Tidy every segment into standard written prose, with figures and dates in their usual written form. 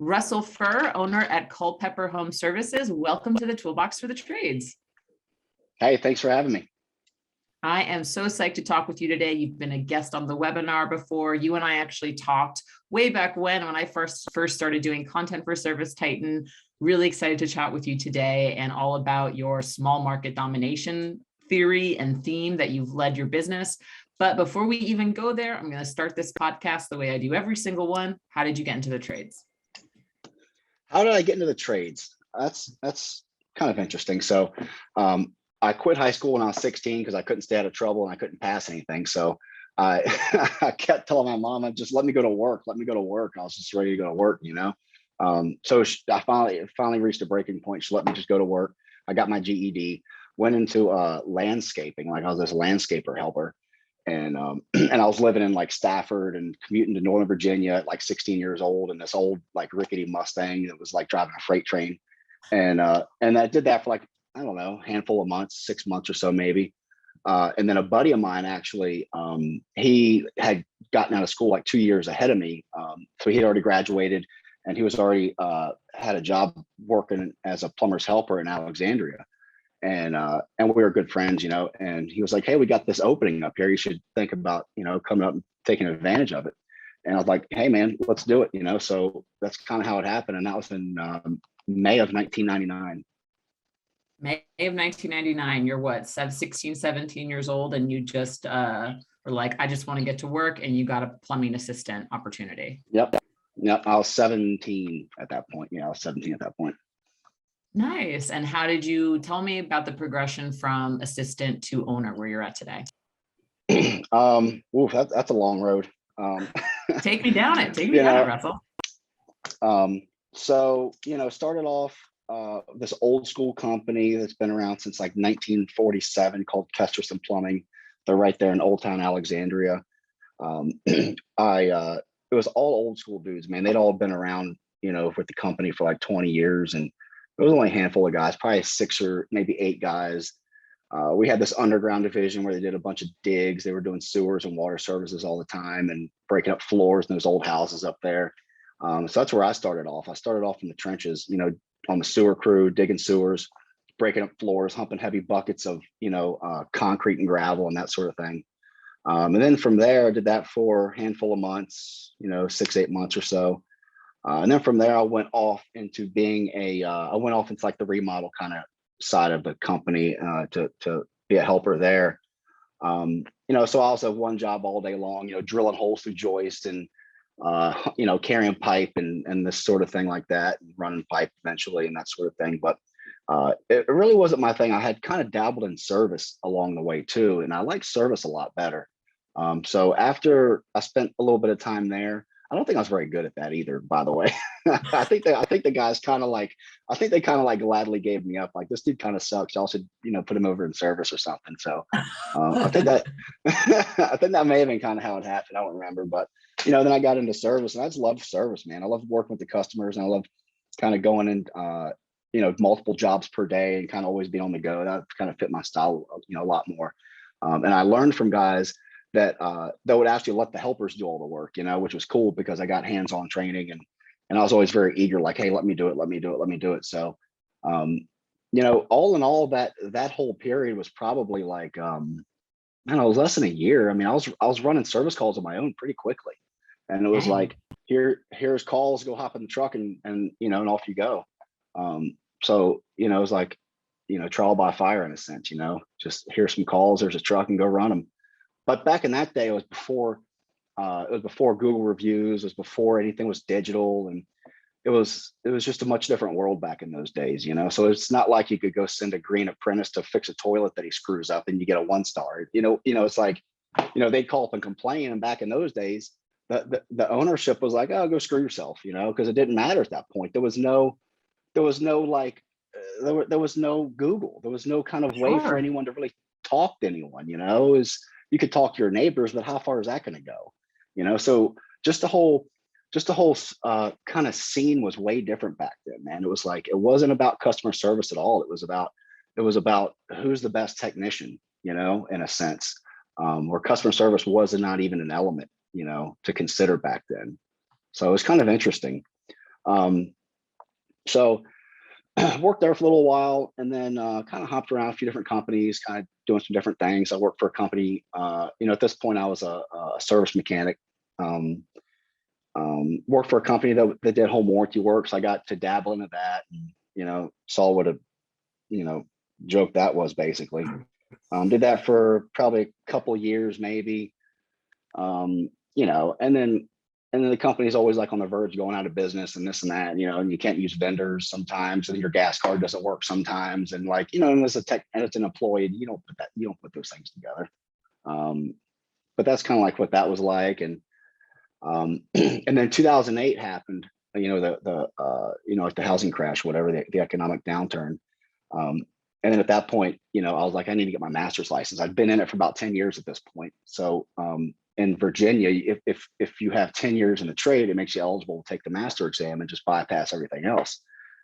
Russell Furr, owner at Culpeper Home Services. Welcome to the Toolbox for the Trades. Hey, thanks for having me. I am so psyched to talk with you today. You've been a guest on the webinar before. You and I actually talked way back when I first started doing content for ServiceTitan. Really excited to chat with you today and all about your small market domination theory and theme that you've led your business. But before we even go there, I'm going to start this podcast the way I do every single one. How did you get into the trades? How did I get into the trades? That's kind of interesting. So I quit high school when I was 16 because I couldn't stay out of trouble and I couldn't pass anything. So I kept telling my mama, just let me go to work. Let me go to work. I was just ready to go to work, So I finally reached a breaking point. She let me just go to work. I got my GED, went into landscaping. Like I was this landscaper helper. And I was living in like Stafford and commuting to Northern Virginia at like 16 years old in this old like rickety Mustang that was like driving a freight train. And I did that for like, I don't know, handful of months, 6 months or so maybe. And then a buddy of mine actually, he had gotten out of school like 2 years ahead of me. So he had already graduated and he was already had a job working as a plumber's helper in Alexandria. And we were good friends, and he was like, hey, we got this opening up here. You should think about, coming up and taking advantage of it. And I was like, hey, man, let's do it. So that's kind of how it happened. And that was in May of 1999. May of 1999, you're what, 16, 17 years old, and you just were like, I just want to get to work, and you got a plumbing assistant opportunity. Yep. I was 17 at that point. I was 17 at that point. Nice. And how did you tell me about the progression from assistant to owner where you're at today? That's a long road. Take me down it. Take me down it, Russell. So, started off this old school company that's been around since like 1947 called Kesterson Plumbing. They're right there in Old Town Alexandria. It was all old school dudes, man. They'd all been around, with the company for like 20 years. And it was only a handful of guys, probably 6 or maybe 8 guys. We had this underground division where they did a bunch of digs. They were doing sewers and water services all the time and breaking up floors in those old houses up there. So that's where I started off. I started off in the trenches, on the sewer crew, digging sewers, breaking up floors, humping heavy buckets of, concrete and gravel and that sort of thing. And then from there, I did that for a handful of months, 6, 8 months or so. And then from there, I went off into being like the remodel kind of side of the company to be a helper there. So I also have one job all day long, drilling holes through joist and, carrying pipe and this sort of thing like that, and running pipe eventually and that sort of thing. But it really wasn't my thing. I had kind of dabbled in service along the way too. And I like service a lot better. So after I spent a little bit of time there, I don't think I was very good at that either, by the way. I think the guys they kind of gladly gave me up. Like, this dude kind of sucks. Y'all should, put him over in service or something. So I think that may have been kind of how it happened. I don't remember, but then I got into service and I just loved service, man. I love working with the customers and I love kind of going in, multiple jobs per day and kind of always being on the go. That kind of fit my style, a lot more. And I learned from guys that would actually let the helpers do all the work, which was cool because I got hands-on training and I was always very eager, like, hey, let me do it. So, all in all, that whole period was probably like, it was less than a year. I mean, I was running service calls on my own pretty quickly. And it was like, here's calls, go hop in the truck and and off you go. So, it was like, trial by fire in a sense, just here's some calls, there's a truck and go run them. But back in that day, it was before Google reviews, it was before anything was digital, and it was just a much different world back in those days, So it's not like you could go send a green apprentice to fix a toilet that he screws up and you get a 1-star. It's like, they'd call up and complain. And back in those days, the ownership was like, oh, go screw yourself, because it didn't matter at that point. There was no Google. There was no kind of way for anyone to really talk to anyone, you could talk to your neighbors, but how far is that going to go? So just the whole kind of scene was way different back then, man. It was like, it wasn't about customer service at all. It was about who's the best technician, in a sense, where customer service was not even an element, to consider back then. So it was kind of interesting. So worked there for a little while, and then kind of hopped around a few different companies, kind of doing some different things. I worked for a company, at this point I was a service mechanic. Worked for a company that did home warranty work. So I got to dabble into that, and, saw what a, joke that was basically. Did that for probably a couple years, maybe. And then the company's always like on the verge of going out of business and this and that, and you can't use vendors sometimes, and your gas card doesn't work sometimes. And like, and as a tech and it's an employee, you don't put those things together. But that's kind of like what that was like. And and then 2008 happened, like the housing crash, whatever, the economic downturn. And then at that point, I was like, I need to get my master's license. I'd been in it for about 10 years at this point. So in Virginia, if you have 10 years in the trade, it makes you eligible to take the master exam and just bypass everything else.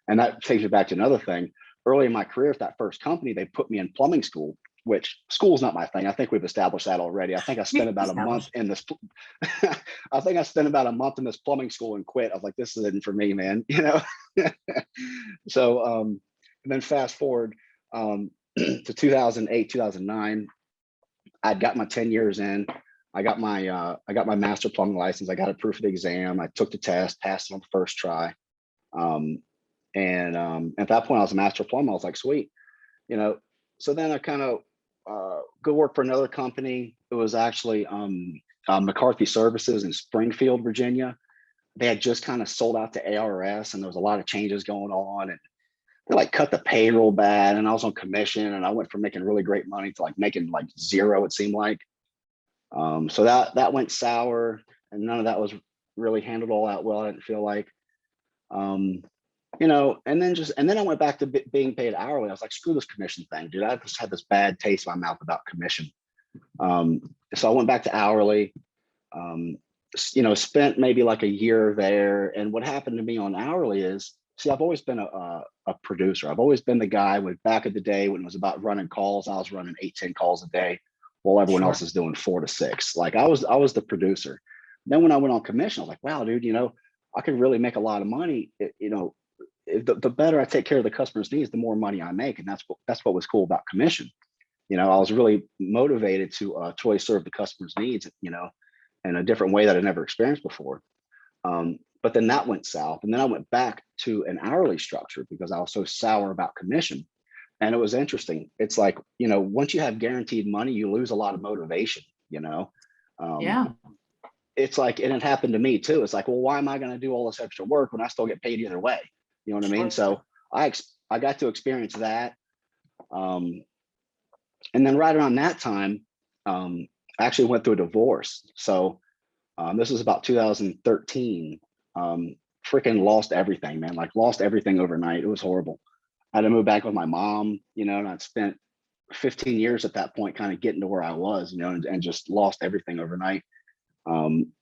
And that takes me back to another thing. Early in my career at that first company, they put me in plumbing school, which school's not my thing. I think we've established that already. I think I spent about a month in this. I think I spent about a month in this plumbing school and quit. I was like, this isn't for me, man. So and then fast forward to 2008, 2009, I'd got my 10 years in. I got my master plumbing license. I got a proof of the exam. I took the test, passed it on the first try. And at that point, I was a master plumber. I was like, sweet, So then I kind of go work for another company. It was actually McCarthy Services in Springfield, Virginia. They had just kind of sold out to ARS, and there was a lot of changes going on, and they like cut the payroll bad, and I was on commission, and I went from making really great money to like making like zero, it seemed like. So that went sour, and none of that was really handled all that well. I didn't feel like, and then I went back to being paid hourly. I was like, screw this commission thing, dude. I just had this bad taste in my mouth about commission. So I went back to hourly, spent maybe like a year there. And what happened to me on hourly is, see, I've always been a producer. I've always been the guy back in the day when it was about running calls, I was running 8-10 calls a day while everyone else is doing 4 to 6. Like I was the producer. Then when I went on commission, I was like, wow, dude, I could really make a lot of money. The better I take care of the customer's needs, the more money I make. And that's what was cool about commission. I was really motivated to truly serve the customer's needs, in a different way that I never experienced before. But then that went south. And then I went back to an hourly structure because I was so sour about commission. And it was interesting. It's like, once you have guaranteed money, you lose a lot of motivation, Yeah. It's like, and it happened to me too. It's like, well, why am I going to do all this extra work when I still get paid either way? You know what I mean? So I got to experience that. And then right around that time, I actually went through a divorce. So this was about 2013. Freaking lost everything, man. Like lost everything overnight. It was horrible. I had to move back with my mom, and I'd spent 15 years at that point kind of getting to where I was, and just lost everything overnight. And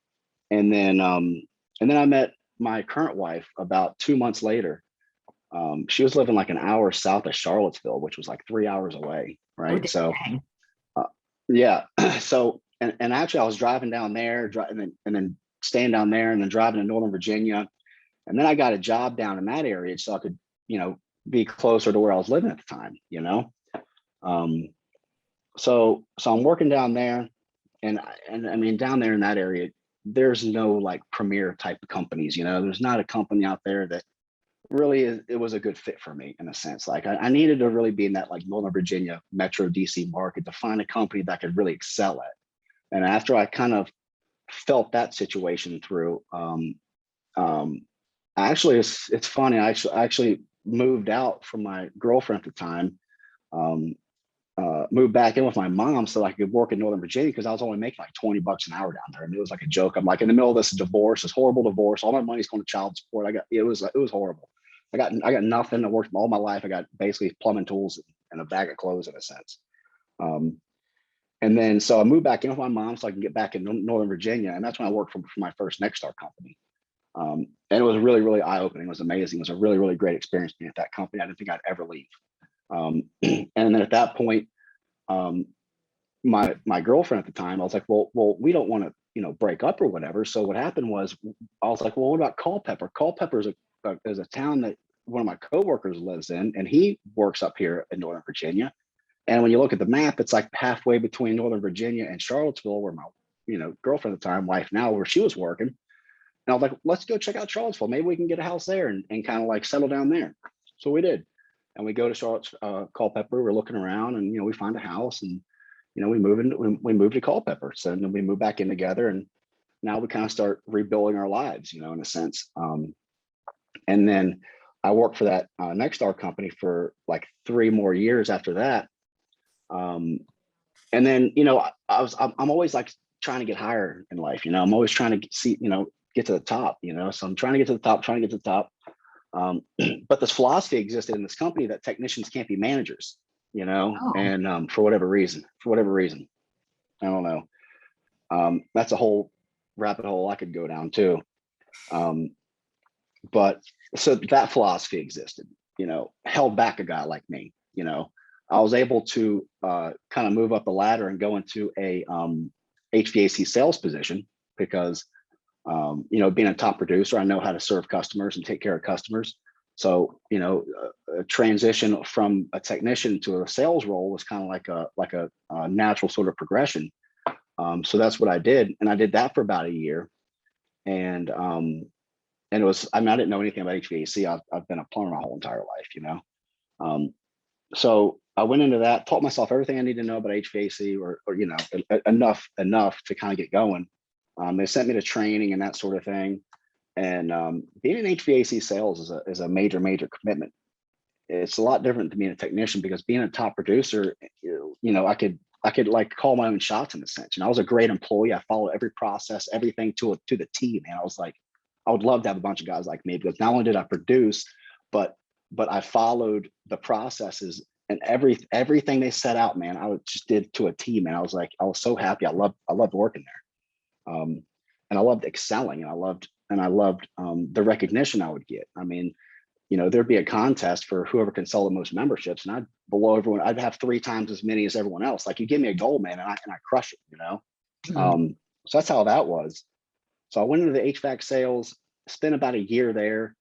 then I met my current wife about 2 months later. She was living like an hour south of Charlottesville, which was like 3 hours away. Right. So, yeah. So, and actually I was driving down there and then staying down there and then driving to Northern Virginia. And then I got a job down in that area so I could, be closer to where I was living at the time, So I'm working down there, and I mean, down there in that area, there's no like premier type of companies, there's not a company out there that really it was a good fit for me in a sense. Like I needed to really be in that like Northern Virginia Metro DC market to find a company that I could really excel at. And after I kind of felt that situation through, actually it's funny. I actually moved out from my girlfriend at the time, moved back in with my mom so I could work in Northern Virginia because I was only making like $20 an hour down there. And it was like a joke. I'm like in the middle of this divorce, this horrible divorce. All my money's going to child support. It was horrible. I got nothing. I worked all my life. I got basically plumbing tools and a bag of clothes in a sense. And then so I moved back in with my mom so I can get back in Northern Virginia. And that's when I worked for my first Nexstar company. And it was really, really eye-opening. It was amazing. It was a really, really great experience being at that company. I didn't think I'd ever leave. And then at that point, my girlfriend at the time, I was like, well, we don't want to, break up or whatever. So what happened was I was like, well, what about Culpepper? Culpepper is there's a town that one of my coworkers lives in, and he works up here in Northern Virginia. And when you look at the map, it's like halfway between Northern Virginia and Charlottesville, where my, girlfriend at the time, wife now, where she was working. And I was like, let's go check out Charlottesville. Maybe we can get a house there and kind of like settle down there. So we did. And we go to Charlotte's, Culpepper. We're looking around, and we find a house, and we moved to Culpepper. So then we moved back in together, and now we kind of start rebuilding our lives, in a sense. And then I worked for that Nexstar company for like 3 more years after that. And then, I'm always like trying to get higher in life. I'm always trying to see, get to the top, so I'm trying to get to the top. But this philosophy existed in this company that technicians can't be managers, Oh. and for whatever reason, I don't know. That's a whole rabbit hole I could go down too. But so that philosophy existed, held back a guy like me. I was able to kind of move up the ladder and go into a HVAC sales position because, being a top producer, I know how to serve customers and take care of customers. So, a transition from a technician to a sales role was kind of like a natural sort of progression. So that's what I did. And I did that for about a year. And it was, I didn't know anything about HVAC. I've been a plumber my whole entire life, So I went into that, taught myself everything I need to know about HVAC or enough to kind of get going. They sent me to training and that sort of thing. And being in HVAC sales is a major commitment. It's a lot different than being a technician, because being a top producer, I could like call my own shots in a sense. I was a great employee. I followed every process, everything to the T, man. I was like, I would love to have a bunch of guys like me, because not only did I produce, but I followed the processes, and everything they set out, man, I just did to a T, man. I was so happy. I loved working there. And I loved excelling, and I loved the recognition I would get. There'd be a contest for whoever can sell the most memberships, and I'd have 3 times as many as everyone else. Like, you give me a goal, man, and I crush it, Mhm. So that's how that was. So I went into the HVAC sales, spent about a year there.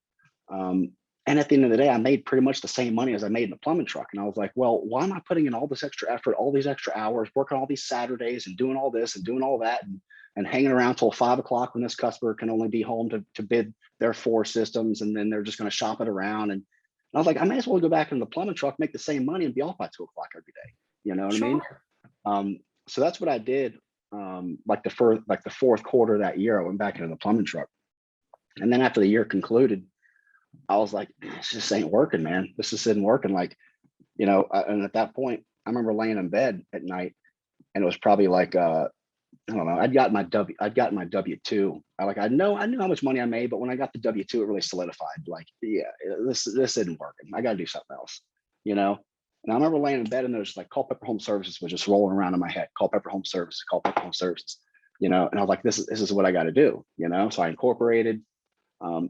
And at the end of the day, I made pretty much the same money as I made in the plumbing truck. And I was like, well, why am I putting in all this extra effort, all these extra hours, working all these Saturdays and doing all this and doing all that, and hanging around till 5 o'clock when this customer can only be home to bid their 4 systems, and then they're just going to shop it around. And I was like, I may as well go back in the plumbing truck, make the same money, and be off by 2 o'clock every day. You know what I mean? Sure. So that's what I did. Like the fourth quarter of that year, I went back into the plumbing truck. And then after the year concluded, I was like, this just ain't working, man. This just isn't working. And at that point, I remember laying in bed at night, and it was probably like, I don't know, I'd gotten my W-2. I knew how much money I made, but when I got the W-2, it really solidified. Like, yeah, this isn't working. I got to do something else, And I remember laying in bed, and there's like Culpeper Home Services was just rolling around in my head. Culpeper Home Services, Culpeper Home Services, And I was like, this is what I got to do, So I incorporated.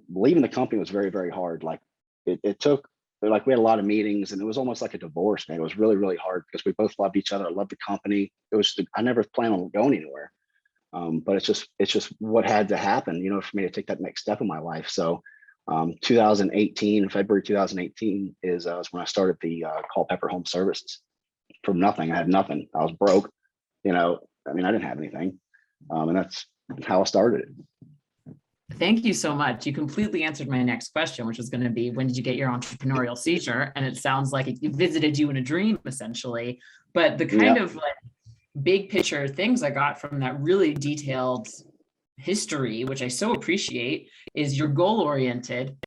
Leaving the company was very, very hard. Like it took, like, we had a lot of meetings, and it was almost like a divorce, man. It was really, really hard because we both loved each other. I loved the company. I never planned on going anywhere. But it's just what had to happen, for me to take that next step in my life. So 2018, February 2018 is when I started the Culpeper Home Services. From nothing. I had nothing. I was broke. I didn't have anything. And that's how I started it. Thank you so much. You completely answered my next question, which was going to be, when did you get your entrepreneurial seizure? And it sounds like it visited you in a dream, essentially. But the kind of like big picture things I got from that really detailed history, which I so appreciate, is you're goal oriented.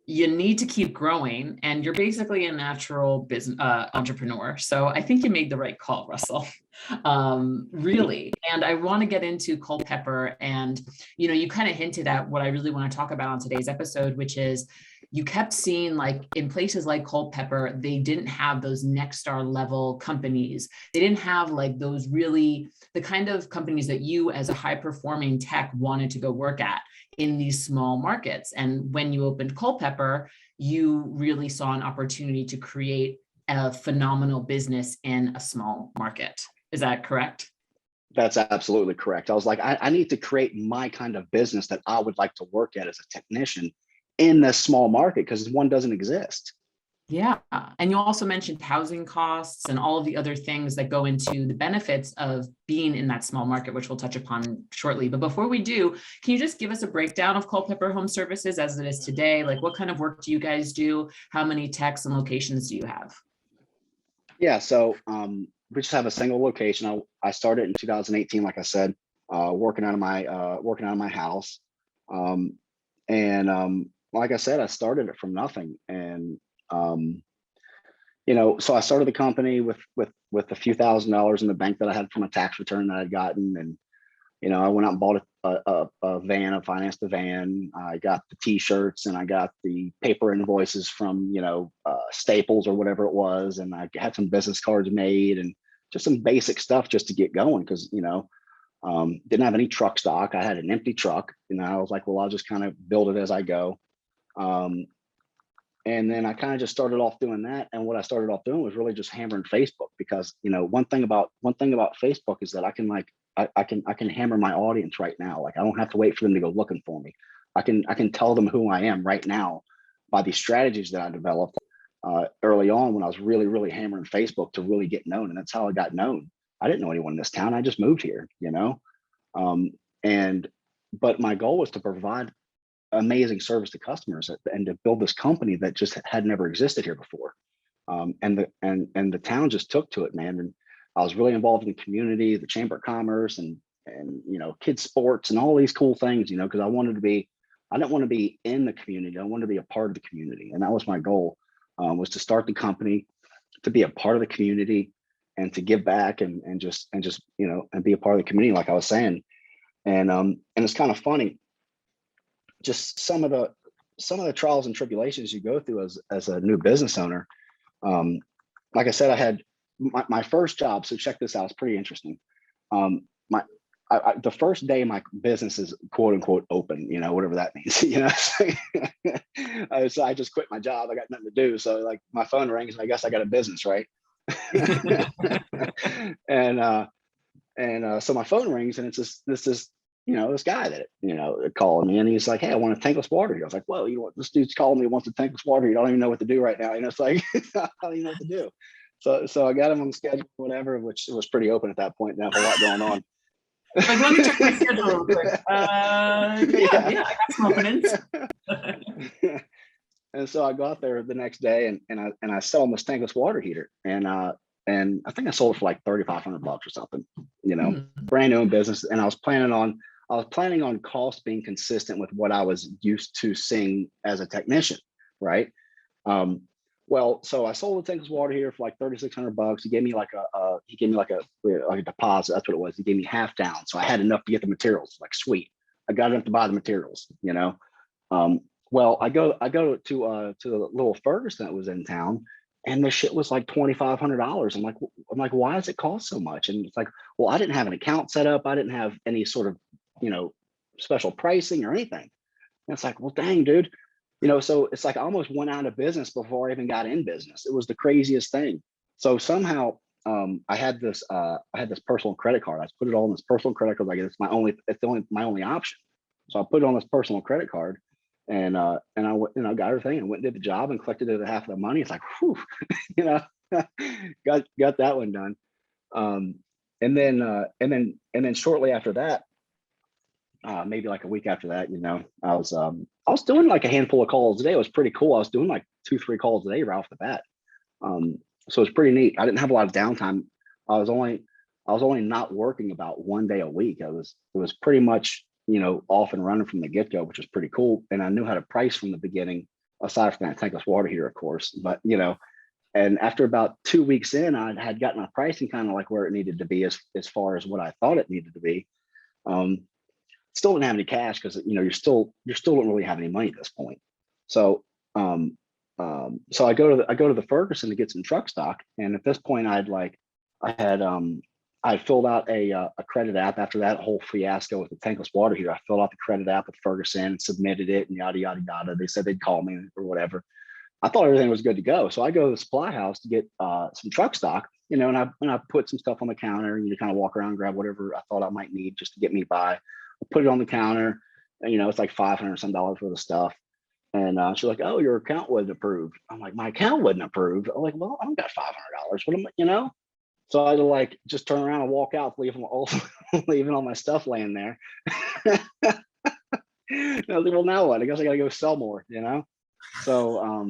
You need to keep growing, and you're basically a natural business entrepreneur. So I think you made the right call, Russell. Really. And I want to get into Culpepper, and you kind of hinted at what I really want to talk about on today's episode, which is you kept seeing, like, in places like Culpepper, they didn't have those Nexstar level companies. They didn't have like those really the kind of companies that you as a high performing tech wanted to go work at in these small markets. And when you opened Culpepper, you really saw an opportunity to create a phenomenal business in a small market. Is that correct? That's absolutely correct. I was like, I need to create my kind of business that I would like to work at as a technician in this small market because one doesn't exist. Yeah. And you also mentioned housing costs and all of the other things that go into the benefits of being in that small market, which we'll touch upon shortly. But before we do, can you just give us a breakdown of Culpeper Home Services as it is today? Like, what kind of work do you guys do? How many techs and locations do you have? Yeah, so we just have a single location. I started in 2018, like I said, working out of my house. Like I said, I started it from nothing. And so I started the company with a few $1,000s in the bank that I had from a tax return that I'd gotten. And I went out and bought a van. I financed the van. I got the T-shirts and I got the paper invoices from Staples or whatever it was, and I had some business cards made and just some basic stuff just to get going because didn't have any truck stock. I had an empty truck. I was like, well, I'll just kind of build it as I go. And then I kind of just started off doing that. And what I started off doing was really just hammering Facebook because, one thing about Facebook is that I can hammer my audience right now. Like I don't have to wait for them to go looking for me. I can tell them who I am right now by these strategies that I developed early on when I was really, really hammering Facebook to really get known. And that's how I got known. I didn't know anyone in this town. I just moved here, but my goal was to provide amazing service to customers and to build this company that just had never existed here before. And the town just took to it, man. And I was really involved in the community, the Chamber of Commerce and kids sports and all these cool things, because I didn't want to be in the community. I wanted to be a part of the community. And that was my goal, was to start the company, to be a part of the community and to give back and just and be a part of the community, like I was saying. And it's kind of funny, just some of the trials and tribulations you go through as a new business owner. Like I said, I had my first job. So check this out. It's pretty interesting. The first day my business is quote unquote open, whatever that means, so I just quit my job. I got nothing to do. So like my phone rings and I guess I got a business, right? and so my phone rings and it's this this guy that calling me and he's like, hey, I want a tankless water heater. I was like, whoa, this dude's calling me, wants a tankless water heater. I don't even know what to do right now. It's like I don't even know what to do. So I got him on the schedule, whatever, which was pretty open at that point. Now a lot going on. Like, let me check my schedule real quick. Yeah, I got some openings. And so I got there the next day and I sell him this tankless water heater. And I think I sold it for like $3,500 or something, brand new in business. And I was planning on cost being consistent with what I was used to seeing as a technician, right? Well, so I sold the tankless water heater for like $3,600. He gave me like a deposit. That's what it was. He gave me half down, so I had enough to get the materials. Like, sweet, I got enough to buy the materials. Well, I go to the little Ferguson that was in town, and the shit was like $2,500. I'm like, why does it cost so much? And it's like, well, I didn't have an account set up. I didn't have any sort of special pricing or anything. And it's like, well, dang, dude. So it's like I almost went out of business before I even got in business. It was the craziest thing. So somehow I had this personal credit card. I put it all in this personal credit card. Like it's my only option. So I put it on this personal credit card, and I went, got everything and went and did the job and collected the half of the money. It's like, whew, got that one done. And then shortly after that, maybe like a week after that, I was doing like a handful of calls a day. It was pretty cool. I was doing like 2-3 calls a day right off the bat. So it's pretty neat. I didn't have a lot of downtime. I was only not working about 1 day a week. It was pretty much, off and running from the get-go, which was pretty cool. And I knew how to price from the beginning, aside from that tankless water heater, of course. But and after about 2 weeks in, I had gotten my pricing kind of like where it needed to be as far as what I thought it needed to be. Still didn't have any cash because you still don't really have any money at this point. So so I go to the Ferguson to get some truck stock, and at this point I had filled out a credit app. After that whole fiasco with the tankless water heater, I filled out the credit app with Ferguson and submitted it and yada yada yada. They said they'd call me or whatever. I thought everything was good to go, so I go to the supply house to get some truck stock, and I put some stuff on the counter and kind of walk around, grab whatever I thought I might need just to get me by. Put it on the counter, and it's like $500 some worth of stuff. And she's like, "Oh, your account wasn't approved." I'm like, "My account wasn't approved." I'm like, "Well, I don't got $500. What am I, you know?" So I had to like just turn around and walk out, leaving all leaving all my stuff laying there. And I was like, "Well, now what? I guess I got to go sell more," you know. So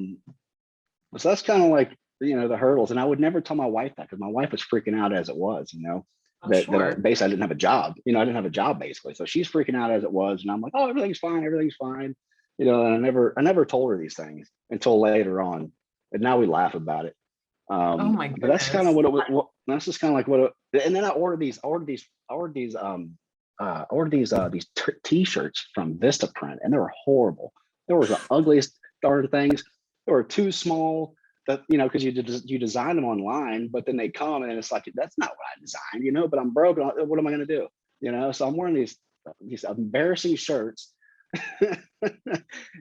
so that's kind of like, the hurdles. And I would never tell my wife that, because my wife was freaking out as it was, Oh, that sure. basically I didn't have a job. I didn't have a job basically. So she's freaking out as it was, and I'm like, "Oh, everything's fine, everything's fine." And I never told her these things until later on, and now we laugh about it. Oh my But that's kind of goodness. what it was. That's just kind of like what it, and then I ordered these t-shirts from Vistaprint, and they were horrible. They were the ugliest darn things. They were too small, that because you design them online, but then they come and it's like, that's not what I designed, but I'm broke. What am I going to do? So I'm wearing these embarrassing shirts. It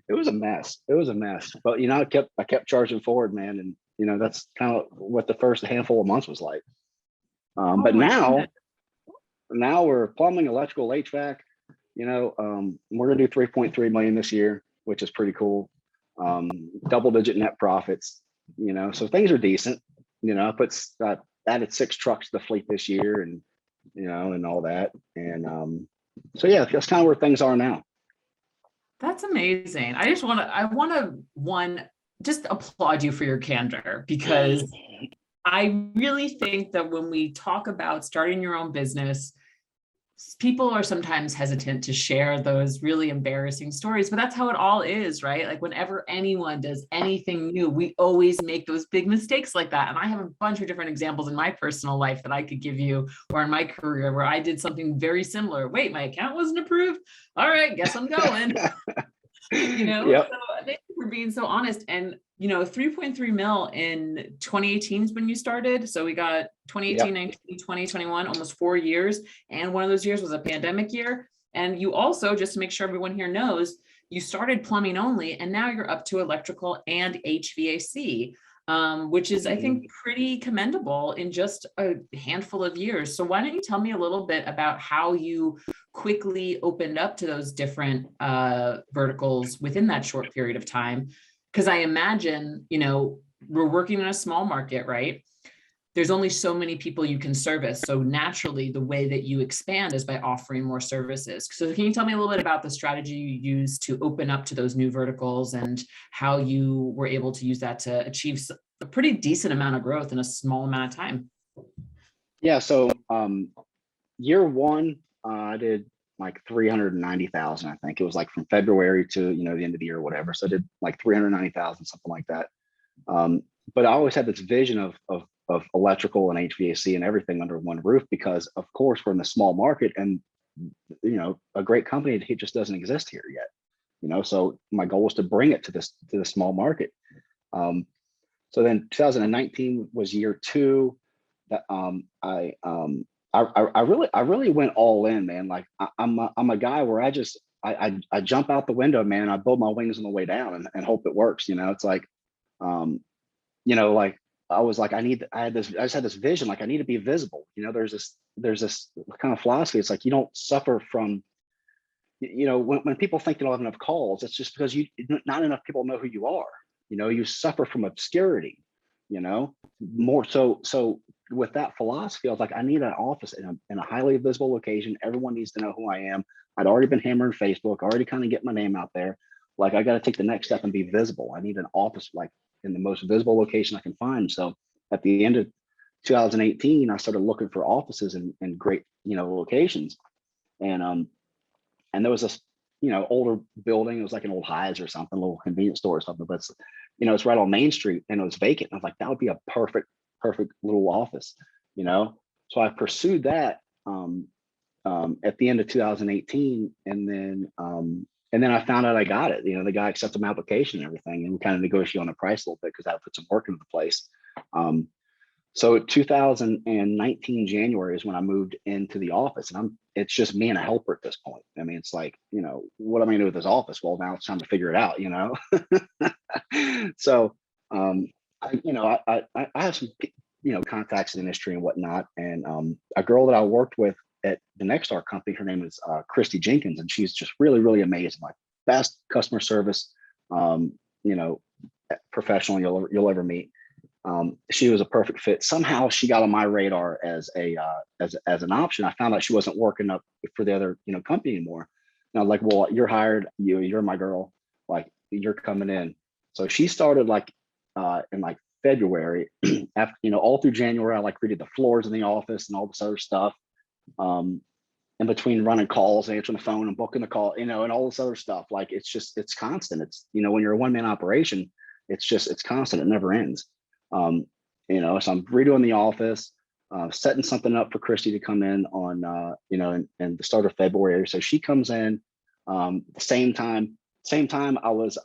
was a mess. It was a mess. But I kept charging forward, man, and that's kind of what the first handful of months was like. Oh But my now goodness. now we're plumbing, electrical, HVAC. We're gonna do 3.3 million this year, which is pretty cool. Double-digit net profits. So things are decent. I added 6 trucks to the fleet this year, and all that. And so yeah, that's kind of where things are now. That's amazing. I want to, one, just applaud you for your candor, because I really think that when we talk about starting your own business, people are sometimes hesitant to share those really embarrassing stories, but that's how it all is, right? Like whenever anyone does anything new, we always make those big mistakes like that. And I have a bunch of different examples in my personal life that I could give you, or in my career, where I did something very similar. Wait, my account wasn't approved. All right, guess I'm going. Yep. So thank you for being so honest. And 3.3 mil in 2018 is when you started. So we got 2018, Yep. 19, 20, 21, almost 4 years. And one of those years was a pandemic year. And you also, just to make sure everyone here knows, you started plumbing only, and now you're up to electrical and HVAC, which is, I think, pretty commendable in just a handful of years. So why don't you tell me a little bit about how you quickly opened up to those different verticals within that short period of time? Because I imagine, we're working in a small market, right? There's only so many people you can service. So naturally, the way that you expand is by offering more services. So can you tell me a little bit about the strategy you used to open up to those new verticals, and how you were able to use that to achieve a pretty decent amount of growth in a small amount of time? Yeah. So year one, I did like 390,000. I think it was like from February to the end of the year or whatever. So I did like 390,000, something like that. But I always had this vision of electrical and HVAC and everything under one roof, because of course we're in the small market, and a great company, it just doesn't exist here yet. So my goal was to bring it to the small market. So then 2019 was year two. That I really went all in, man. Like I'm a guy where I jump out the window, man. I build my wings on the way down, and hope it works. It's like, like I was like, I just had this vision, like I need to be visible. There's this kind of philosophy. It's like, you don't suffer from, when people think you don't have enough calls, it's just because not enough people know who you are. You suffer from obscurity, more so with that philosophy, I was like, I need an office in a highly visible location. Everyone needs to know who I am. I'd already been hammering Facebook, already kind of get my name out there. Like, I got to take the next step and be visible. I need an office like in the most visible location I can find. So at the end of 2018, I started looking for offices in great, locations. And there was this, older building. It was like an old Highs or something, a little convenience store or something. But it's right on Main Street, and it was vacant. I was like, that would be a perfect little office. So I pursued that at the end of 2018, and then I found out I got it. The guy accepted my application and everything, and we kind of negotiated on the price a little bit, because I put some work into the place. So 2019 January is when I moved into the office, and it's just me and a helper at this point. I mean, it's like, what am I gonna do with this office? Well, now it's time to figure it out, So, I have some, contacts in the industry and whatnot. And a girl that I worked with at the Nexstar company, her name is Christy Jenkins, and she's just really, really amazing, like best customer service you know, professional you'll ever meet. She was a perfect fit. Somehow she got on my radar as an option. I found out she wasn't working up for the other, company anymore. And I was like, well, you're hired. You're my girl. Like, you're coming in. So she started in like February. After, all through January, I redid the floors in the office and all this other stuff. In between running calls, answering the phone and booking the call, and all this other stuff. Like, it's constant. It's, when you're a one-man operation, it's constant. It never ends. So I'm redoing the office, setting something up for Christy to come in on, in the start of February. So she comes in, the same time I was,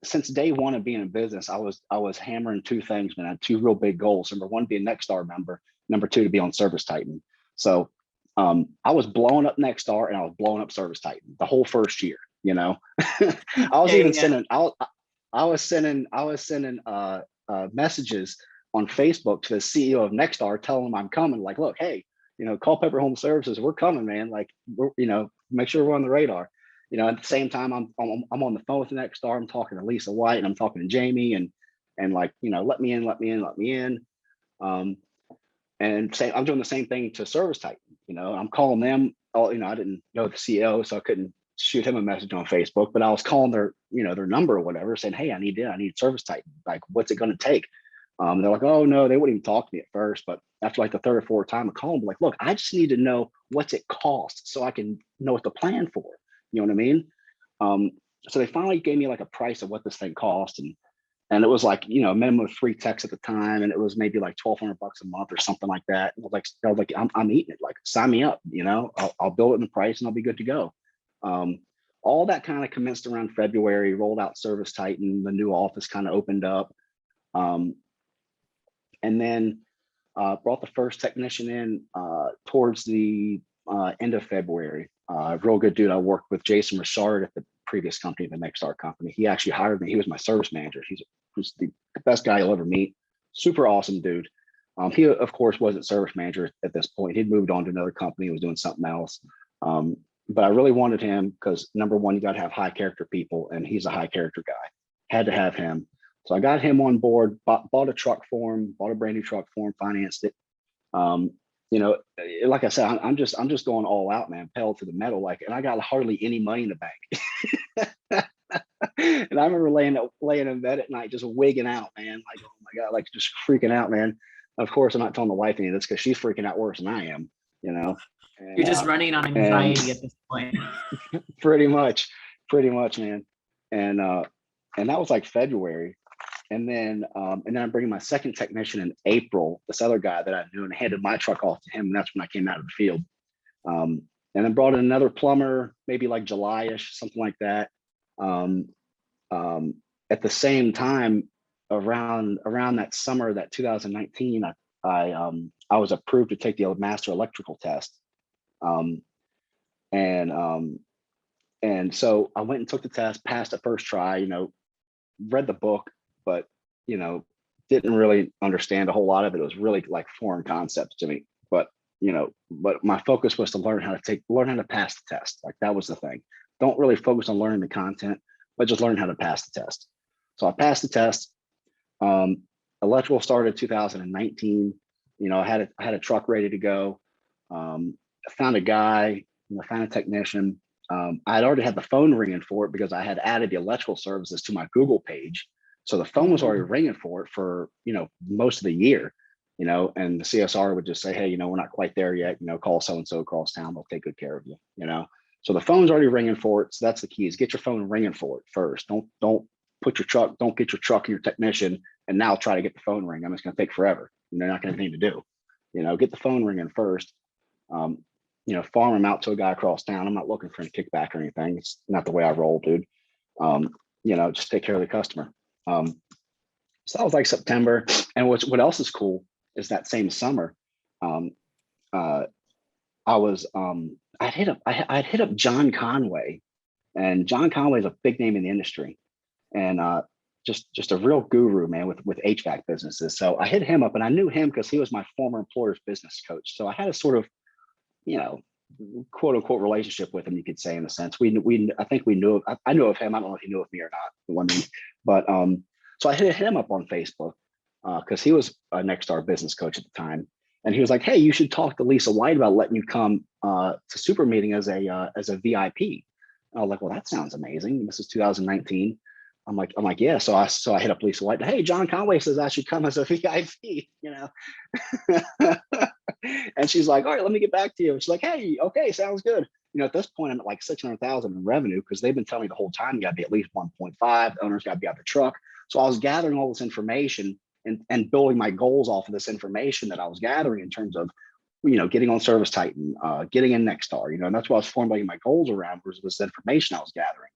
since day one of being in business, I was hammering two things, man. I had two real big goals. Number one, be a Nexstar member. Number two, to be on ServiceTitan. So I was blowing up Nexstar and I was blowing up ServiceTitan the whole first year. I was even sending. I was sending messages on Facebook to the CEO of Nexstar, telling him I'm coming. Like, look, hey, Culpeper Home Services, we're coming, man. Like, make sure we're on the radar. At the same time, I'm on the phone with Nexstar. I'm talking to Lisa White and I'm talking to Jamie and let me in. And say I'm doing the same thing to ServiceTitan. I'm calling them. I didn't know the CEO, so I couldn't shoot him a message on Facebook, but I was calling their number or whatever, saying, hey, I need ServiceTitan. Like, what's it going to take? They're like, oh no, they wouldn't even talk to me at first. But after like the third or fourth time I call them, like, look, I just need to know what's it cost so I can know what to plan for. You know what I mean? So they finally gave me like a price of what this thing cost. And it was like, minimum of 3 techs at the time. And it was maybe like $1,200 a month or something like that. And I was like, I'm eating it. Like, sign me up, I'll build it in the price and I'll be good to go. All that kind of commenced around February, rolled out ServiceTitan, the new office kind of opened up. And then brought the first technician in towards the end of February. Real good dude. I worked with Jason Richard at the previous company, the Nexstar company. He actually hired me. He was my service manager. He's the best guy you'll ever meet. Super awesome dude. He, of course, wasn't service manager at this point. He'd moved on to another company, was doing something else. But I really wanted him because, number one, you got to have high character people, and he's a high character guy. Had to have him. So I got him on board, bought a truck for him, bought a brand new truck for him, financed it. Like I said, I'm just going all out, man, pedal to the metal. Like, and I got hardly any money in the bank. And I remember laying in bed at night, just wigging out, man. Like, oh my God, like just freaking out, man. Of course, I'm not telling the wife any of this because she's freaking out worse than I am, And, you're just running on anxiety at this point. pretty much, man. And that was like February. And then I'm bringing my second technician in April, this other guy that I knew, and handed my truck off to him. And that's when I came out of the field. And then brought in another plumber, maybe like July-ish, something like that. At the same time, around that summer, that 2019, I was approved to take the master electrical test. And so I went and took the test, passed it first try, read the book, but, didn't really understand a whole lot of it. It was really like foreign concepts to me, but my focus was to learn how to pass the test. Like, that was the thing. Don't really focus on learning the content, but just learn how to pass the test. So I passed the test. Electrical started 2019. I had a truck ready to go. I found a guy, found a technician. I had already had the phone ringing for it because I had added the electrical services to my Google page. So the phone was already ringing for it for, most of the year, and the CSR would just say, hey, we're not quite there yet. Call so-and-so across town. They'll take good care of you, So the phone's already ringing for it. So that's the key, is get your phone ringing for it first. Don't get your truck and your technician and now try to get the phone ring. I mean, it's going to take forever. They're not going to have anything to do. Get the phone ringing first. Farm them out to a guy across town. I'm not looking for any kickback or anything. It's not the way I roll, dude. Just take care of the customer. So that was like September. And what else is cool is that same summer, I'd hit up John Conway, and John Conway is a big name in the industry, and just a real guru, man, with HVAC businesses. So I hit him up, and I knew him because he was my former employer's business coach. So I had a sort of, quote unquote relationship with him, you could say, in a sense. I think we knew, I knew of him. I don't know if he knew of me or not. I mean, but so I hit him up on Facebook because he was a Nexstar business coach at the time. And he was like, hey, you should talk to Lisa White about letting you come to Super Meeting as a VIP. And I was like, well, that sounds amazing. This is 2019. I'm like, yeah. So I hit up Lisa White. Hey, John Conway says I should come as a VIP, you know. And she's like, all right, let me get back to you. And she's like, hey, okay, sounds good. You know, at this point, I'm at like 600,000 in revenue because they've been telling me the whole time you got to be at least 1.5. The owner's got to be out the truck. So I was gathering all this information and building my goals off of this information that I was gathering in terms of, you know, getting on ServiceTitan, getting in Nexstar, you know, and that's what I was formulating my goals around was this information I was gathering.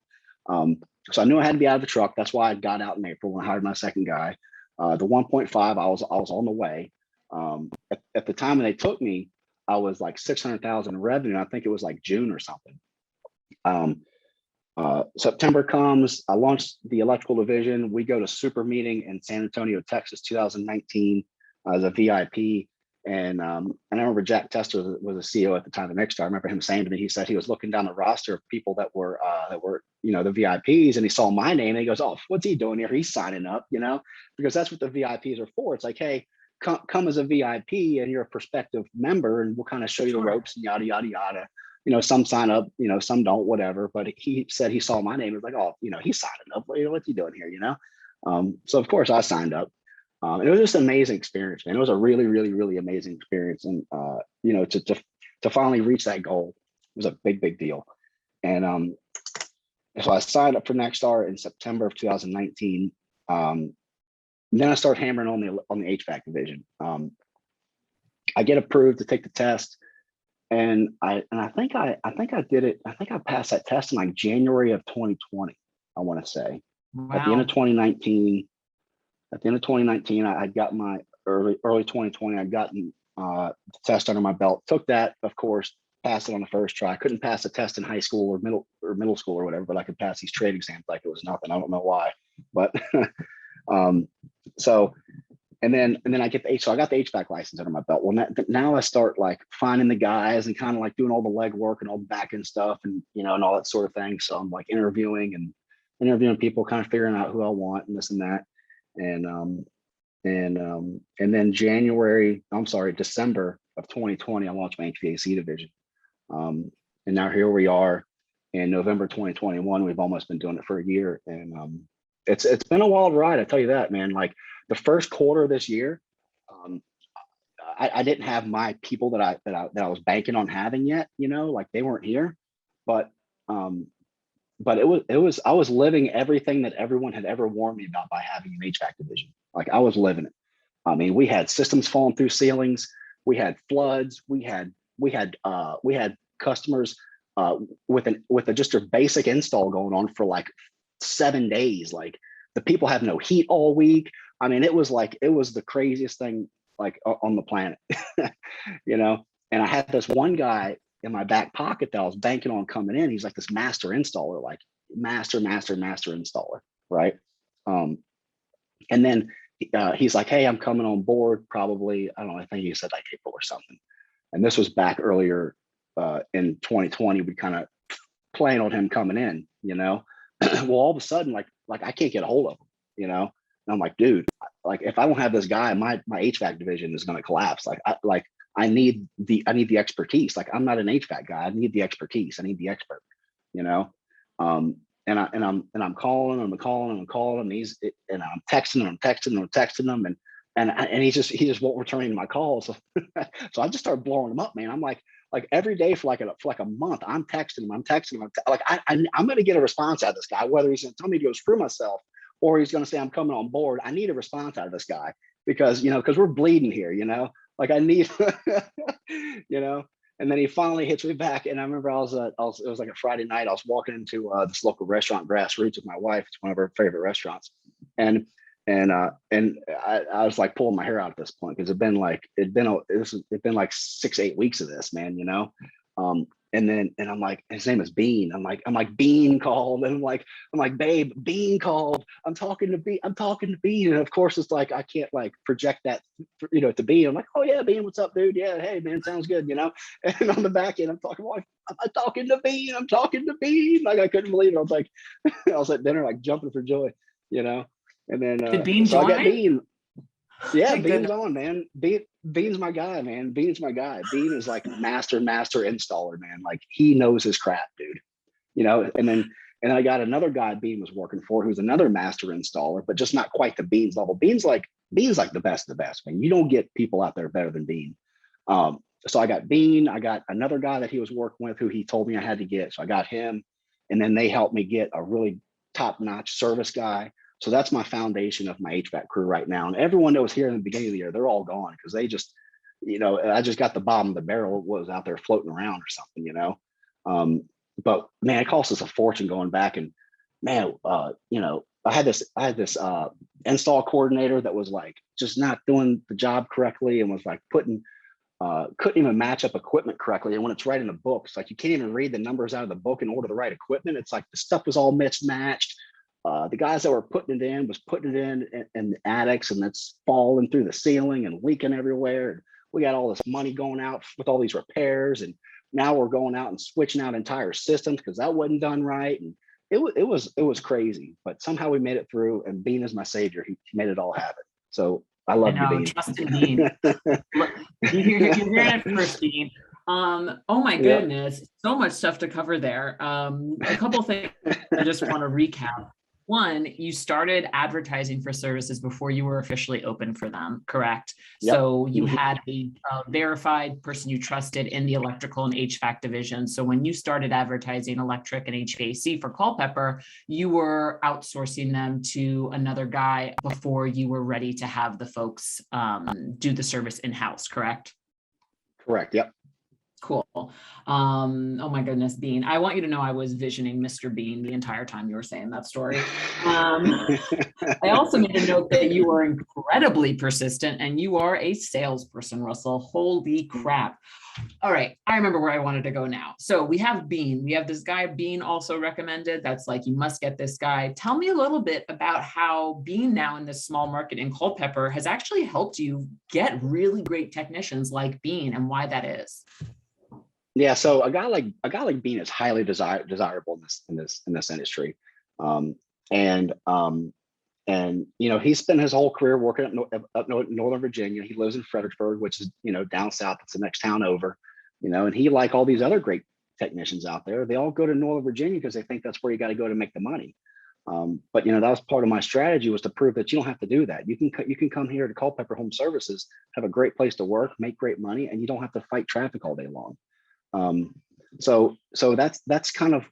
So I knew I had to be out of the truck. That's why I got out in April when I hired my second guy. The 1.5, I was on the way. At the time when they took me, I was like 600,000 in revenue. I think it was like June or something. September comes, I launched the electrical division. We go to Super Meeting in San Antonio, Texas, 2019 as a VIP. And I remember Jack Tester was a CEO at the time of Nexstar. I remember him saying to me, he said he was looking down the roster of people that were, you know, the VIPs, and he saw my name and he goes, oh, what's he doing here? He's signing up, you know, because that's what the VIPs are for. It's like, hey, come as a VIP and you're a prospective member and we'll kind of show you the ropes and yada, yada, yada. You know, some sign up, you know, some don't, whatever. But he said he saw my name. He was like, oh, you know, he's signing up. What's he doing here, you know? So, of course, I signed up. It was just an amazing experience, man. It was a really, really, really amazing experience. And, you know, to finally reach that goal was a big, big deal. And so I signed up for Nexstar in September of 2019. Then I start hammering on the HVAC division. I get approved to take the test. And I think I did it. I think I passed that test in like January of 2020, I want to say. Wow. At the end of 2019, I got my early 2020, I'd gotten the test under my belt, took that, of course, passed it on the first try. I couldn't pass a test in high school or middle school or whatever, but I could pass these trade exams like it was nothing. I don't know why, but so, and then I get so I got the HVAC license under my belt. Well, now I start like finding the guys and kind of like doing all the legwork and all the back end stuff and, you know, and all that sort of thing. So I'm like interviewing people, kind of figuring out who I want and this and that. And then December of 2020, I launched my HVAC division. And now here we are in November 2021. We've almost been doing it for a year. And it's been a wild ride, I tell you that, man. Like the first quarter of this year, I didn't have my people that I was banking on having yet, you know, like they weren't here, but it was I was living everything that everyone had ever warned me about by having an HVAC division. Like I was living it. I mean, we had systems falling through ceilings, we had floods, we had customers with just a basic install going on for like 7 days. Like the people have no heat all week. I mean, it was the craziest thing like on the planet, you know. And I had this one guy in my back pocket that I was banking on coming in. He's like this master installer, like master installer, right? And then he's like, hey, I'm coming on board probably, I don't know, I think he said like April or something. And this was back earlier in 2020. We kind of playing on him coming in, you know. Well, all of a sudden, like I can't get a hold of him, you know. And I'm like, dude, like if I don't have this guy, my HVAC division is going to collapse. I need the expertise. Like I'm not an HVAC guy. I need the expertise. I need the expert, you know. And I'm calling him, and I'm texting him, and he just won't return my calls. So I just started blowing him up, man. I'm like every day for like a month, I'm texting him. I'm going to get a response out of this guy, whether he's going to tell me to go screw myself or he's going to say I'm coming on board. I need a response out of this guy because we're bleeding here, you know. Like I need, you know. And then he finally hits me back, and I remember it was like a Friday night. I was walking into this local restaurant, Grassroots, with my wife. It's one of her favorite restaurants, and I was like pulling my hair out at this point because it'd been like 6-8 weeks of this, man, you know. And and I'm like, his name is Bean. I'm like, Bean called. And I'm like, babe, Bean called. I'm talking to Bean. And of course it's like, I can't like project that, to Bean. I'm like, oh yeah, Bean, what's up, dude? Yeah, hey man, sounds good, And on the back end, I'm talking to Bean. I'm talking to Bean. Like I couldn't believe it. I was like, I was at dinner, like jumping for joy, And then Did Bean so join? I got Bean. Yeah, Thank Bean's goodness. on, man. Bean's my guy, man. Bean's my guy. Bean is like master installer, man. Like he knows his crap, dude. And I got another guy Bean was working for who's another master installer, but just not quite the Bean's level. Bean's like the best of the best, man. You don't get people out there better than Bean. So I got Bean. I got another guy that he was working with who he told me I had to get. So I got him, and then they helped me get a really top-notch service guy. So that's my foundation of my HVAC crew right now. And everyone that was here in the beginning of the year, they're all gone because they just, I just got the bottom of the barrel was out there floating around or something, But man, it cost us a fortune going back. And man, I had this install coordinator that was like just not doing the job correctly and was like couldn't even match up equipment correctly. And when it's right in the book, it's like you can't even read the numbers out of the book and order the right equipment. It's like the stuff was all mismatched. The guys that were putting it in was putting it in the attics, and it's falling through the ceiling and leaking everywhere. And we got all this money going out with all these repairs, and now we're going out and switching out entire systems because that wasn't done right. And it was crazy, but somehow we made it through. And Bean is my savior. He made it all happen. So I love you, Bean. Trust in Bean. You're hearing it first, Bean. Oh my goodness, so much stuff to cover there. A couple things I just want to recap. One, you started advertising for services before you were officially open for them, correct? Yep. So you had a verified person you trusted in the electrical and HVAC division. So when you started advertising electric and HVAC for Culpepper, you were outsourcing them to another guy before you were ready to have the folks do the service in-house, correct? Correct, yep. Cool. Oh my goodness, Bean. I want you to know I was visioning Mr. Bean the entire time you were saying that story. I also made a note that you are incredibly persistent and you are a salesperson, Russell. Holy crap. All right. I remember where I wanted to go now. So we have Bean. We have this guy Bean also recommended. That's like, you must get this guy. Tell me a little bit about how Bean now in this small market in Culpepper has actually helped you get really great technicians like Bean and why that is. Yeah, so a guy like Bean is highly desirable in this industry, and he spent his whole career working up Northern Virginia. He lives in Fredericksburg, which is down south. It's the next town over, and he, like all these other great technicians out there, they all go to Northern Virginia because they think that's where you got to go to make the money. But that was part of my strategy, was to prove that you don't have to do that. You can come here to Culpeper Home Services, have a great place to work, make great money, and you don't have to fight traffic all day long. So that's kind of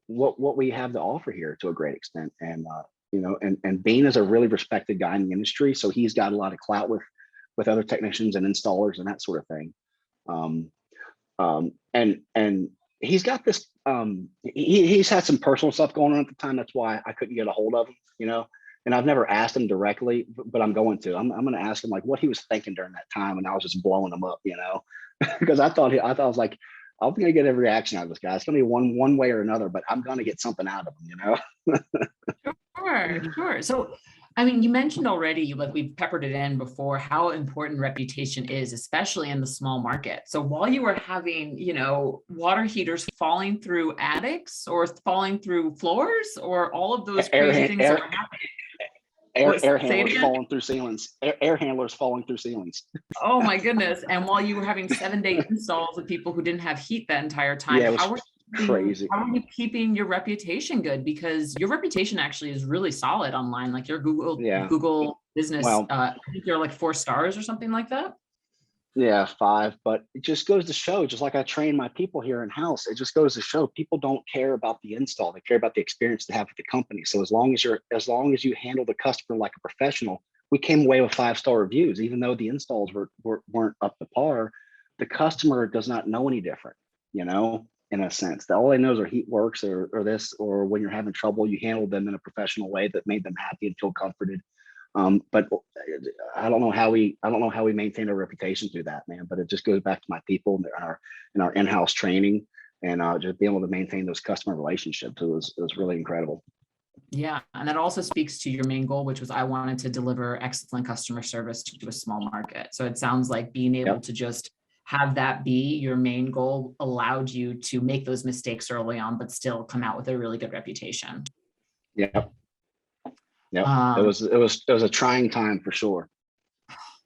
what we have to offer here to a great extent. And and Bean is a really respected guy in the industry, so he's got a lot of clout with other technicians and installers and that sort of thing. And he's got this he's had some personal stuff going on at the time. That's why I couldn't get a hold of him, and I've never asked him directly, but I'm going to. I'm going to ask him like what he was thinking during that time, and I was just blowing him up, because I thought I was like, I'm going to get every reaction out of this guy. It's going to be one way or another, but I'm going to get something out of him, Sure. So, I mean, you mentioned already, like we've peppered it in before, how important reputation is, especially in the small market. So while you were having, water heaters falling through attics or falling through floors or all of those crazy things that were happening. Air handlers falling through ceilings. Air handlers falling through ceilings. Oh my goodness! And while you were having 7-day installs of people who didn't have heat that entire time, yeah, how are you keeping your reputation good? Because your reputation actually is really solid online. Like your Google business, I think you're like 4 stars or something like that. Yeah, 5, but it just goes to show, just like I train my people here in house, it just goes to show people don't care about the install. They care about the experience they have with the company. So as long as you handle the customer like a professional, we came away with 5-star reviews, even though the installs weren't up to par. The customer does not know any different, in a sense. That all they know is their heat works or this, or when you're having trouble, you handle them in a professional way that made them happy and feel comforted. But I don't know how we maintain a reputation through that, man. But it just goes back to my people and our in-house training. and just being able to maintain those customer relationships. It was really incredible. Yeah. And that also speaks to your main goal, which was I wanted to deliver excellent customer service to a small market. So it sounds like being able to just have that be your main goal allowed you to make those mistakes early on, but still come out with a really good reputation. Yep. It was a trying time for sure.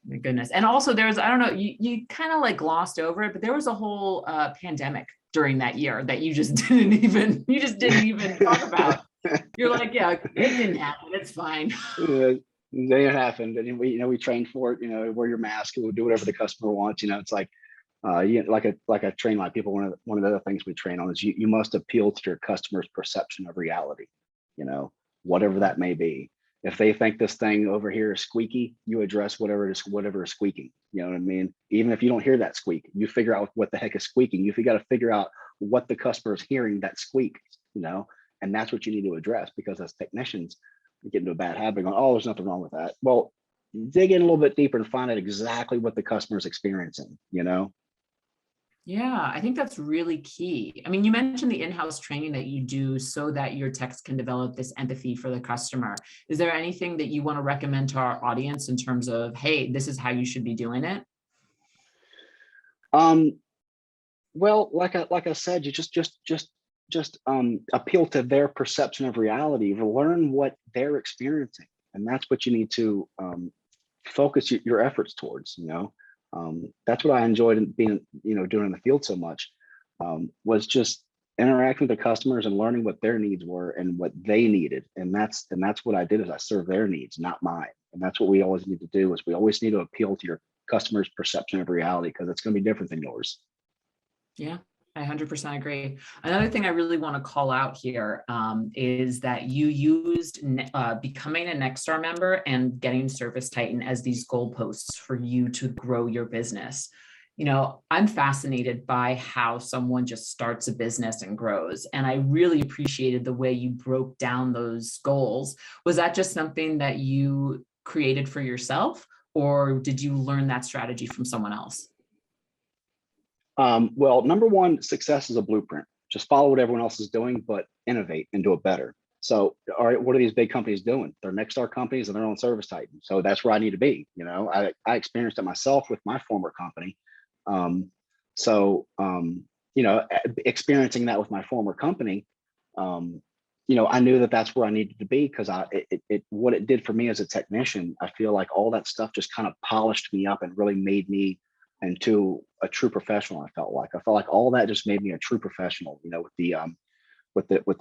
My goodness. And also there was, I don't know, you kind of like glossed over it, but there was a whole pandemic during that year that you just didn't even talk about. You're like, yeah, it didn't happen. It's fine. It happened. And we trained for it, wear your mask, we'll do whatever the customer wants. It's like, like I train my people. One of the other things we train on is you must appeal to your customer's perception of reality, whatever that may be. If they think this thing over here is squeaky, you address whatever is squeaking. You know what I mean? Even if you don't hear that squeak, you figure out what the heck is squeaking. You got to figure out what the customer is hearing that squeak, and that's what you need to address, because as technicians, we get into a bad habit going, oh, there's nothing wrong with that. Well, dig in a little bit deeper and find out exactly what the customer is experiencing, Yeah, I think that's really key. I mean, you mentioned the in-house training that you do so that your techs can develop this empathy for the customer. Is there anything that you want to recommend to our audience in terms of, hey, this is how you should be doing it? Well, like I said, you just appeal to their perception of reality, learn what they're experiencing, and that's what you need to focus your efforts towards. That's what I enjoyed being, doing in the field so much, was just interacting with the customers and learning what their needs were and what they needed. And that's what I did, is I served their needs, not mine. And that's what we always need to do, is we always need to appeal to your customer's perception of reality, because it's going to be different than yours. Yeah, I 100% agree. Another thing I really want to call out here is that you used becoming a Nexstar member and getting ServiceTitan as these goalposts for you to grow your business. I'm fascinated by how someone just starts a business and grows. And I really appreciated the way you broke down those goals. Was that just something that you created for yourself, or did you learn that strategy from someone else? Well, number one, success is a blueprint. Just follow what everyone else is doing, but innovate and do it better. So, all right, what are these big companies doing? They're Nexstar companies and they're on ServiceTitan. So that's where I need to be. I experienced it myself with my former company. Experiencing that with my former company, I knew that that's where I needed to be, because what it did for me as a technician, I feel like all that stuff just kind of polished me up and really made me into a true professional. I felt like all that just made me a true professional, with the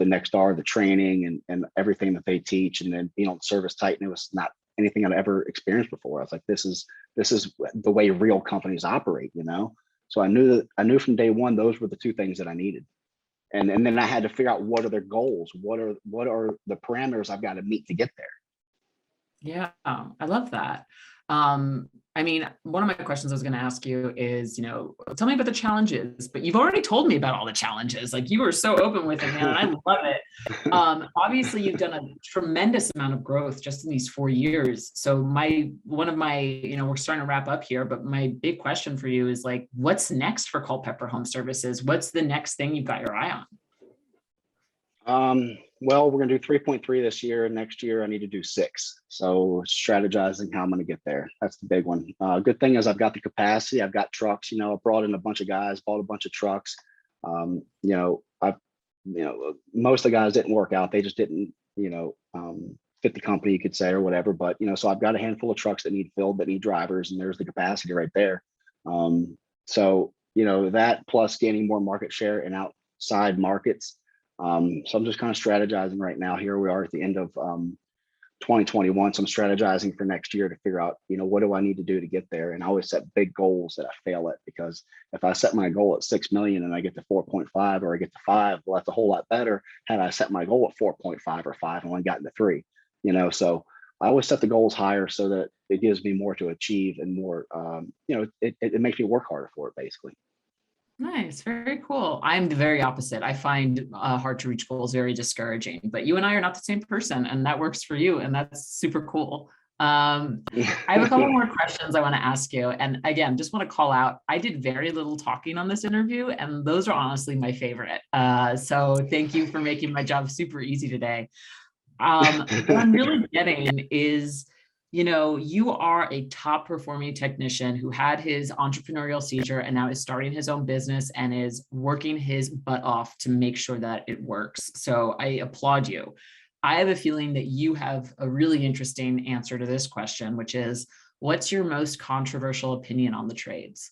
Nexstar, the training and everything that they teach. And then being on ServiceTitan, it was not anything I'd ever experienced before. I was like, this is the way real companies operate, So I knew from day one, those were the two things that I needed. And then I had to figure out, what are their goals? What are the parameters I've got to meet to get there? Yeah, I love that. I mean, one of my questions I was going to ask you is, tell me about the challenges, but you've already told me about all the challenges. Like, you were so open with it, man, and I love it. Obviously, you've done a tremendous amount of growth just in these 4 years. So we're starting to wrap up here, but my big question for you is, like, what's next for Culpeper Home Services? What's the next thing you've got your eye on? Well, we're going to do 3.3 this year, and next year I need to do 6. So strategizing how I'm going to get there. That's the big one. Good thing is I've got the capacity. I've got trucks. I brought in a bunch of guys, bought a bunch of trucks. Most of the guys didn't work out. They just didn't, fit the company, you could say, or whatever. But, so I've got a handful of trucks that need filled, that need drivers, and there's the capacity right there. That plus gaining more market share in outside markets. So I'm just kind of strategizing right now. Here we are at the end of 2021. So I'm strategizing for next year to figure out, what do I need to do to get there? And I always set big goals that I fail at, because if I set my goal at 6 million and I get to 4.5 or I get to 5, well, that's a whole lot better had I set my goal at 4.5 or 5 and only gotten to 3, so I always set the goals higher so that it gives me more to achieve and more, it makes me work harder for it, basically. Nice. Very cool. I'm the very opposite. I find hard to reach goals very discouraging, but you and I are not the same person, and that works for you. And that's super cool. I have a couple more questions I want to ask you. And again, just want to call out, I did very little talking on this interview, and those are honestly my favorite. So thank you for making my job super easy today. What I'm really getting is, you are a top performing technician who had his entrepreneurial seizure and now is starting his own business and is working his butt off to make sure that it works. So I applaud you. I have a feeling that you have a really interesting answer to this question, which is, what's your most controversial opinion on the trades?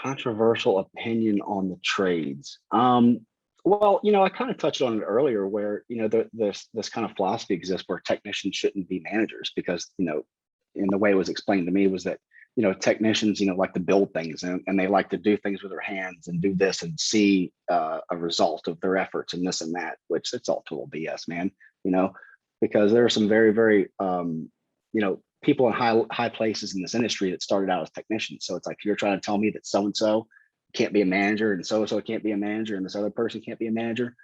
Controversial opinion on the trades. Well, I kind of touched on it earlier where, this kind of philosophy exists where technicians shouldn't be managers because, in the way it was explained to me was that, technicians, like to build things and they like to do things with their hands and do this and see a result of their efforts and this and that, which it's all total BS, man, because there are some very, very, people in high places in this industry that started out as technicians. So it's like, you're trying to tell me that so-and-so can't be a manager and so can't be a manager and this other person can't be a manager.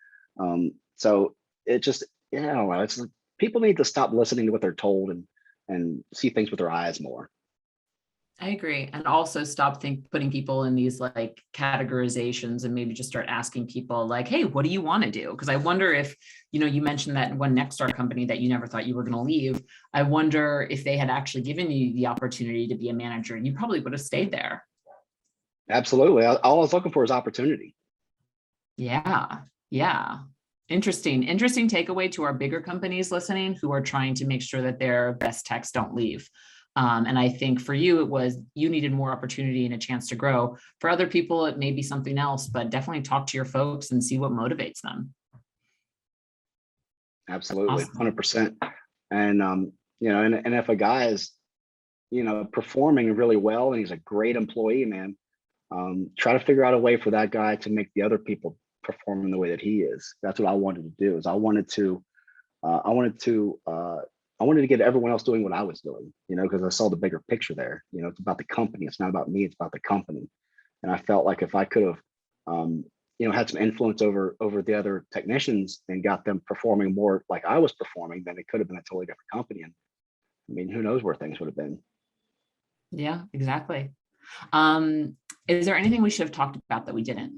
So it just, I don't know. It's like people need to stop listening to what they're told and see things with their eyes more. I agree. And also stop putting people in these like categorizations and maybe just start asking people like, hey, what do you want to do? Because I wonder if, you mentioned that one Nexstar company that you never thought you were going to leave. I wonder if they had actually given you the opportunity to be a manager, you probably would have stayed there. Absolutely. All I was looking for is opportunity. Yeah. Yeah. Interesting takeaway to our bigger companies listening who are trying to make sure that their best techs don't leave. And I think for you, it was, you needed more opportunity and a chance to grow. For other people, it may be something else, but definitely talk to your folks and see what motivates them. Absolutely. Awesome. 100%. And, and if a guy is, performing really well and he's a great employee, man, try to figure out a way for that guy to make the other people perform in the way that he is. That's what I wanted to do. Is I wanted to get everyone else doing what I was doing, because I saw the bigger picture there. It's about the company. It's not about me. It's about the company. And I felt like if I could have, had some influence over the other technicians and got them performing more like I was performing, then it could have been a totally different company. And I mean, who knows where things would have been. Yeah, exactly. Is there anything we should have talked about that we didn't?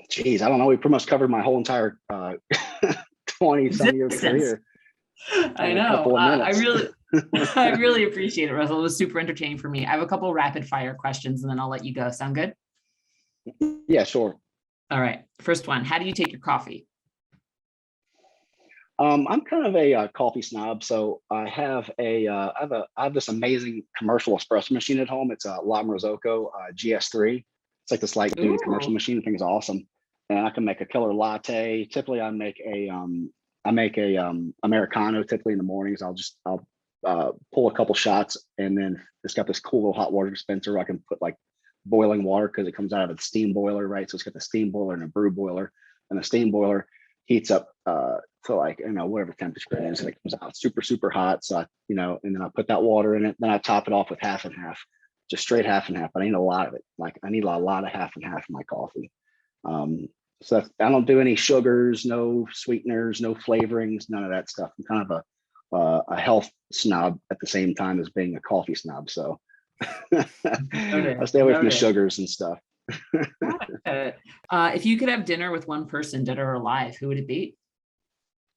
Geez, I don't know. We pretty much covered my whole entire 20-some year career. I know. I really appreciate it, Russell. It was super entertaining for me. I have a couple rapid fire questions and then I'll let you go. Sound good? Yeah, sure. All right. First one, how do you take your coffee? I'm kind of a coffee snob, so I have I have this amazing commercial espresso machine at home. It's a La Marzocco GS3. It's like this light duty commercial machine. I think it's awesome, and I can make a killer latte. Typically, I make a Americano. Typically in the mornings, I'll pull a couple shots, and then it's got this cool little hot water dispenser where I can put like boiling water because it comes out of a steam boiler, right? So it's got the steam boiler and a brew boiler, and the steam boiler heats up to like, whatever temperature it is, and it comes out super hot. So and then I put that water in it. Then I top it off with half and half, just straight half and half. But I need a lot of it. Like I need a lot of half and half in my coffee. So I don't do any sugars, no sweeteners, no flavorings, none of that stuff. I'm kind of a health snob at the same time as being a coffee snob. So I stay away from the sugars and stuff. If you could have dinner with one person, dead or alive, who would it be?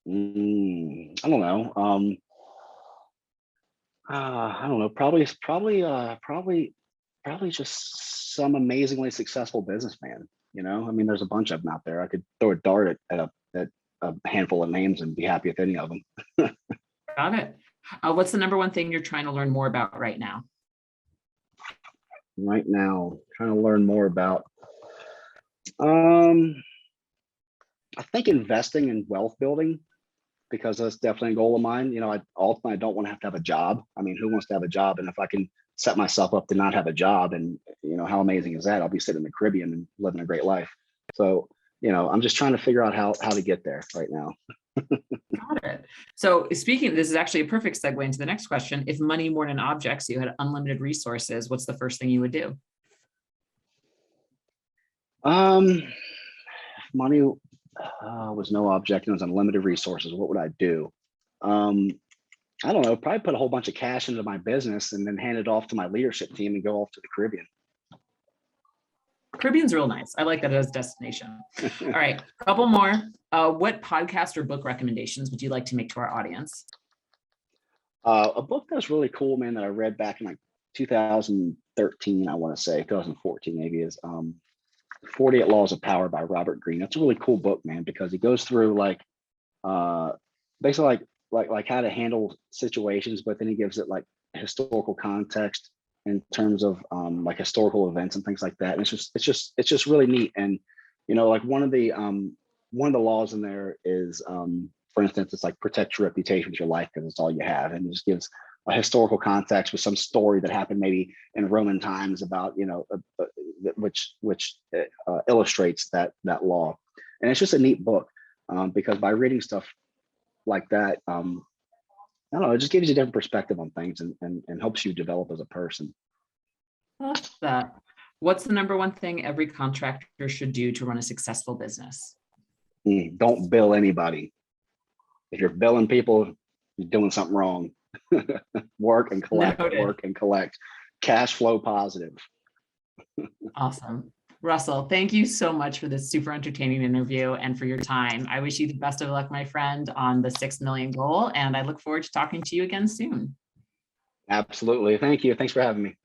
I don't know. I don't know. Probably just some amazingly successful businessman. I mean, there's a bunch of them out there. I could throw a dart at a handful of names and be happy with any of them. Got it. What's the number one thing you're trying to learn more about right now? Right now, trying to learn more about. I think investing in wealth building, because that's definitely a goal of mine. Ultimately, I don't want to have a job. I mean, who wants to have a job? And if I can set myself up to not have a job, and how amazing is that? I'll be sitting in the Caribbean and living a great life. So, I'm just trying to figure out how to get there right now. Got it. So speaking, this is actually a perfect segue into the next question. If money weren't an object, so you had unlimited resources, what's the first thing you would do? Money was no object and it was unlimited resources. What would I do? I don't know, probably put a whole bunch of cash into my business and then hand it off to my leadership team and go off to the Caribbean. Caribbean's real nice. I like that as a destination. All right, a couple more. What podcast or book recommendations would you like to make to our audience? A book that was really cool, man, that I read back in like 2013, I want to say 2014 maybe, is 48 Laws of Power by Robert Greene. That's a really cool book, man, because he goes through like basically like how to handle situations, but then he gives it like historical context in terms of like historical events and things like that. And it's just really neat. And like one of the laws in there is for instance, it's like protect your reputation with your life because it's all you have, and it just gives a historical context with some story that happened maybe in Roman times about which illustrates that law. And it's just a neat book because by reading stuff like that, I don't know, it just gives you a different perspective on things and helps you develop as a person. I love that. What's the number one thing every contractor should do to run a successful business? Don't bill anybody. If you're billing people, you're doing something wrong. Work and collect, Noted. work and collect. Cash flow positive. Awesome. Russell, thank you so much for this super entertaining interview and for your time. I wish you the best of luck, my friend, on the 6 million goal, and I look forward to talking to you again soon. Absolutely. Thank you. Thanks for having me.